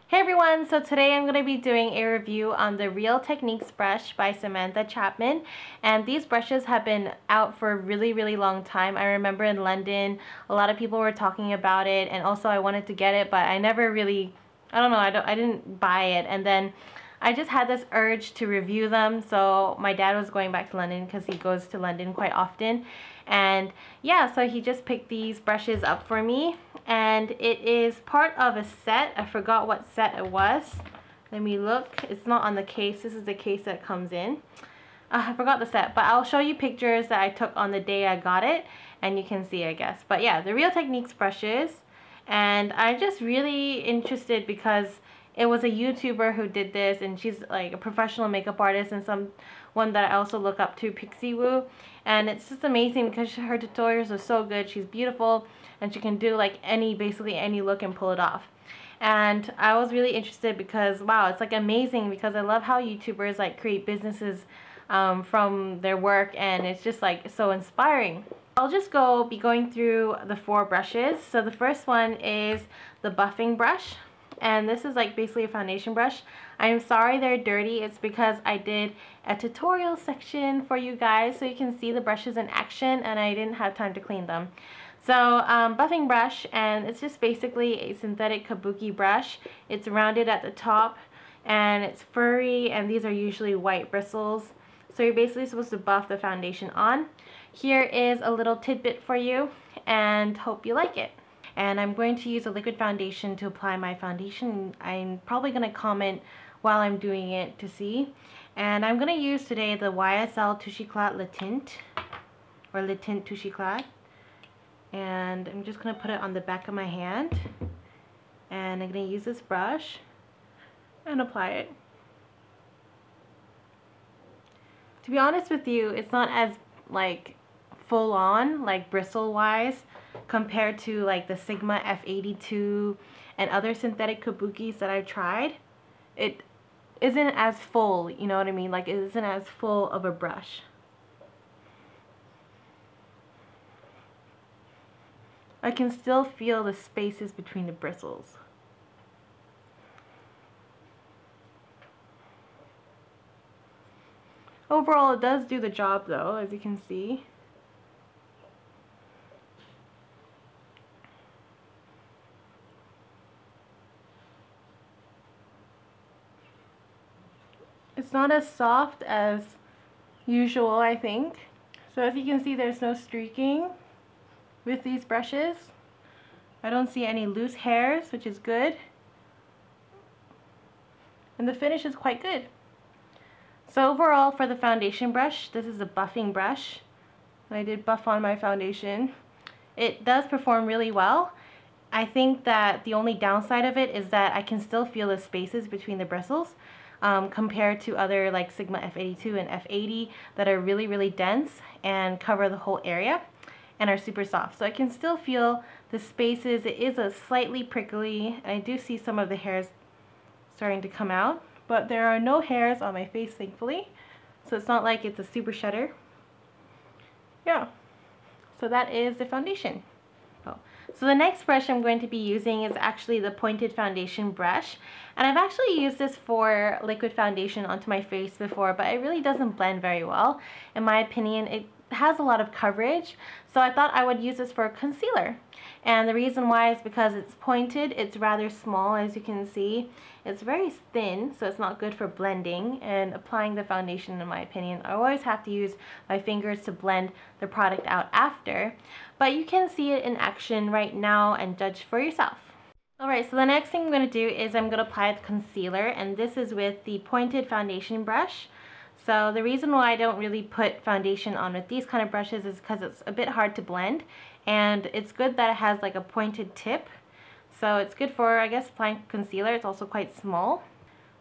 Hey everyone, so today I'm going to be doing a review on the Real Techniques brush by Samantha Chapman, and these brushes have been out for a really long time. I remember in London a lot of people were talking about it, and also I wanted to get it, but I never really, I don't know, I didn't buy it. And then I just had this urge to review them. So my dad was going back to London because he goes to London quite often, and yeah, so he just picked these brushes up for me, and it is part of a set. I forgot what set it was. Let me look. It's not on the case. This is the case that comes in. I forgot the set, but I'll show you pictures that I took on the day I got it, and you can see, I guess. But yeah, the Real Techniques brushes, and I'm just really interested because it was a YouTuber who did this, and she's like a professional makeup artist and someone that I also look up to, Pixie Woo. And it's just amazing because her tutorials are so good. She's beautiful, and she can do like basically any look and pull it off. And I was really interested because wow, it's like amazing, because I love how YouTubers like create businesses from their work, and it's just like so inspiring. I'll just be going through the 4 brushes. So the first one is the buffing brush, and this is like basically a foundation brush. I'm sorry they're dirty. It's because I did a tutorial section for you guys so you can see the brushes in action, and I didn't have time to clean them. So buffing brush, and it's just basically a synthetic kabuki brush. It's rounded at the top and it's furry, and these are usually white bristles. So you're basically supposed to buff the foundation on. Here is a little tidbit for you, and hope you like it. And I'm going to use a liquid foundation to apply my foundation. I'm probably going to comment while I'm doing it to see. And I'm going to use today the YSL Touche Éclat Le Tint, or Le Tint Touche Éclat. And I'm just going to put it on the back of my hand. And I'm going to use this brush and apply it. To be honest with you, it's not as like full on, like bristle wise, compared to like the Sigma F82 and other synthetic kabukis that I've tried. It isn't as full, you know what I mean? Like it isn't as full of a brush. I can still feel the spaces between the bristles. Overall, it does do the job though, as you can see. It's not as soft as usual, I think. So as you can see, there's no streaking with these brushes. I don't see any loose hairs, which is good. And the finish is quite good. So overall, for the foundation brush, this is a buffing brush. I did buff on my foundation. It does perform really well. I think that the only downside of it is that I can still feel the spaces between the bristles, compared to other like Sigma F82 and F80 that are really dense and cover the whole area and are super soft. So I can still feel the spaces. It is a slightly prickly, and I do see some of the hairs starting to come out, but there are no hairs on my face, thankfully. So it's not like it's a super shedder. Yeah, so that is the foundation. So the next brush I'm going to be using is actually the pointed foundation brush, and I've actually used this for liquid foundation onto my face before, but it really doesn't blend very well. In my opinion, it has a lot of coverage, so I thought I would use this for concealer. And the reason why is because it's pointed, it's rather small, as you can see. It's very thin, so it's not good for blending and applying the foundation, in my opinion. I always have to use my fingers to blend the product out after, but you can see it in action right now and judge for yourself. Alright, so the next thing I'm going to do is I'm going to apply the concealer, and this is with the pointed foundation brush. So the reason why I don't really put foundation on with these kind of brushes is because it's a bit hard to blend, and it's good that it has like a pointed tip. So it's good for, I guess, applying concealer. It's also quite small.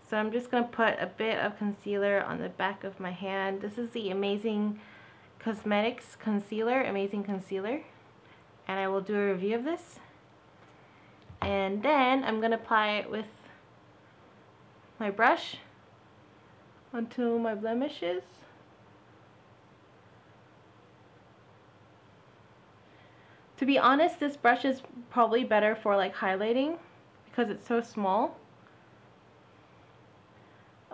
So I'm just going to put a bit of concealer on the back of my hand. This is the Amazing Cosmetics Concealer, Amazing Concealer. And I will do a review of this. And then I'm going to apply it with my brush onto my blemishes. To be honest, this brush is probably better for like highlighting because it's so small.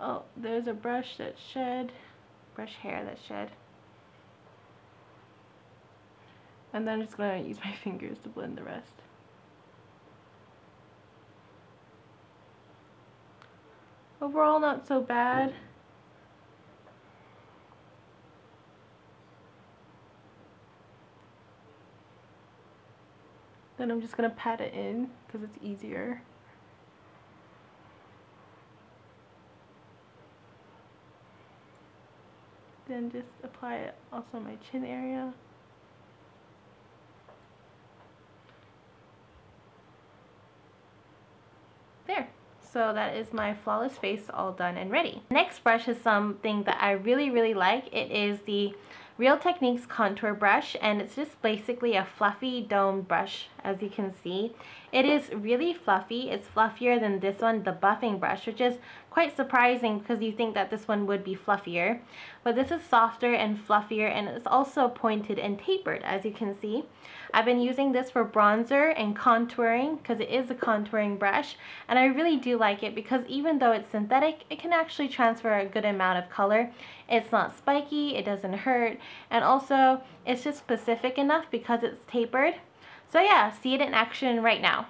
Oh, there's a brush that shed, brush hair that shed. And then I'm just gonna use my fingers to blend the rest. Overall, not so bad. Then I'm just gonna pat it in because it's easier. Then just apply it also on my chin area. There. So that is my flawless face all done and ready. Next brush is something that I really like. It is the Real Techniques contour brush, and it's just basically a fluffy domed brush, as you can see. It is really fluffy. It's fluffier than this one, the buffing brush, which is quite surprising because you think that this one would be fluffier. But this is softer and fluffier, and it's also pointed and tapered, as you can see. I've been using this for bronzer and contouring because it is a contouring brush, and I really do like it because even though it's synthetic, it can actually transfer a good amount of color. It's not spiky, it doesn't hurt, and also it's just specific enough because it's tapered. So yeah, see it in action right now.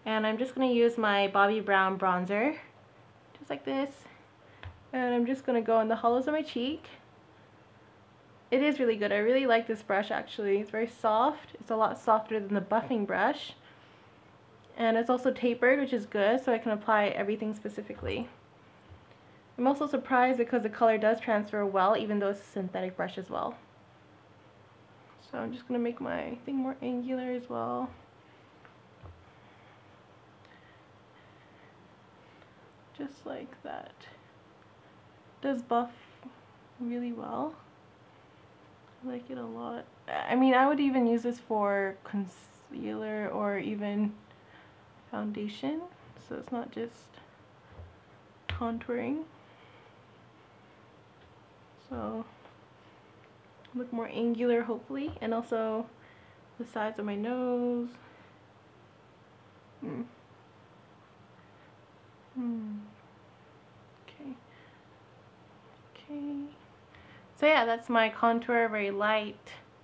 And I'm just going to use my Bobbi Brown bronzer, just like this. And I'm just going to go in the hollows of my cheek. It is really good. I really like this brush actually. It's very soft. It's a lot softer than the buffing brush. And it's also tapered, which is good, so I can apply everything specifically. I'm also surprised because the color does transfer well, even though it's a synthetic brush as well. So I'm just going to make my thing more angular as well. Just like that. It does buff really well. I like it a lot. I mean, I would even use this for concealer or even foundation, so it's not just contouring. So look more angular hopefully, and also the sides of my nose. Okay. So yeah, that's my contour, very light,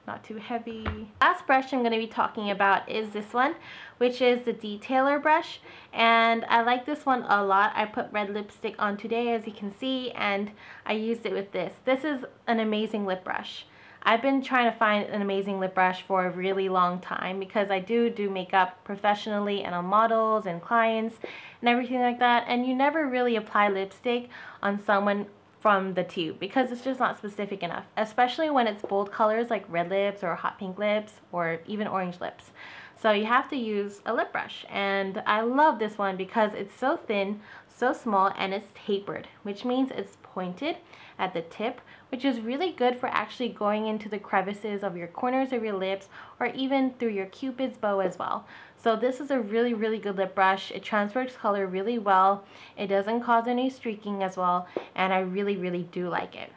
not too heavy. Last brush I'm going to be talking about is this one, which is the Detailer brush, and I like this one a lot. I put red lipstick on today, as you can see, and I used it with this. This is an amazing lip brush. I've been trying to find an amazing lip brush for a really long time because I do makeup professionally and on models and clients and everything like that, and you never really apply lipstick on someone from the tube because it's just not specific enough, especially when it's bold colors like red lips or hot pink lips or even orange lips. So you have to use a lip brush, and I love this one because it's so thin, so small, and it's tapered, which means it's pointed at the tip, which is really good for actually going into the crevices of your corners of your lips or even through your cupid's bow as well. So this is a really good lip brush. It transfers color really well. It doesn't cause any streaking as well, and I really do like it.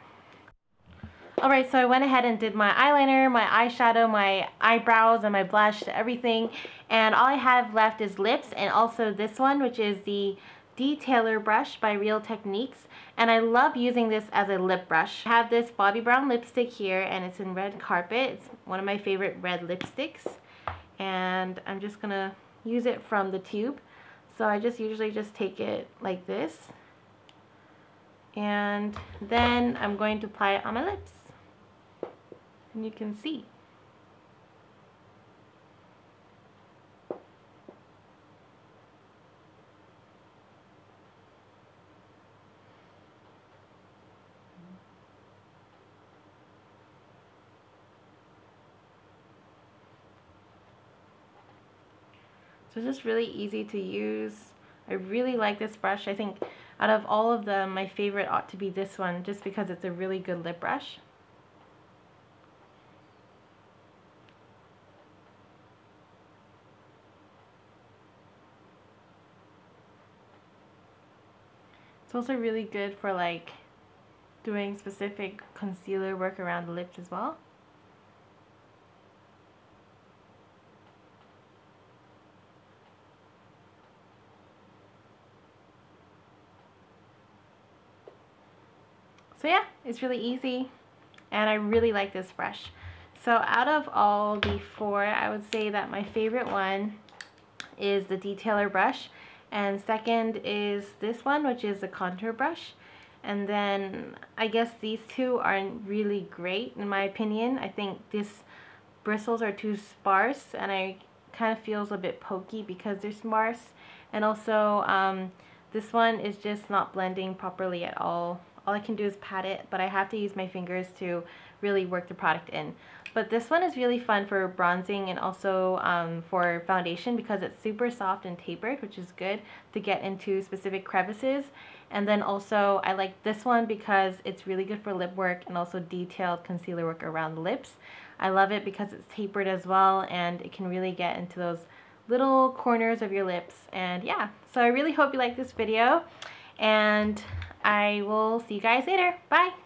Alright, so I went ahead and did my eyeliner, my eyeshadow, my eyebrows, and my blush, everything. And all I have left is lips, and also this one, which is the Detailer brush by Real Techniques. And I love using this as a lip brush. I have this Bobbi Brown lipstick here, and it's in Red Carpet. It's one of my favorite red lipsticks. And I'm just going to use it from the tube. So I usually just take it like this. And then I'm going to apply it on my lips. And you can see. So it's just really easy to use. I really like this brush. I think out of all of them, my favorite ought to be this one just because it's a really good lip brush. It's also really good for like doing specific concealer work around the lips as well. So yeah, it's really easy and I really like this brush. So out of all the 4, I would say that my favorite one is the detailer brush, and second is this one, which is the contour brush. And then I guess these 2 aren't really great in my opinion. I think these bristles are too sparse and I kind of feels a bit pokey because they're sparse. And also this one is just not blending properly at all. All I can do is pat it, but I have to use my fingers to really work the product in. But this one is really fun for bronzing and also for foundation because it's super soft and tapered, which is good to get into specific crevices. And then also I like this one because it's really good for lip work and also detailed concealer work around the lips. I love it because it's tapered as well and it can really get into those little corners of your lips. And yeah, so I really hope you like this video and I will see you guys later. Bye!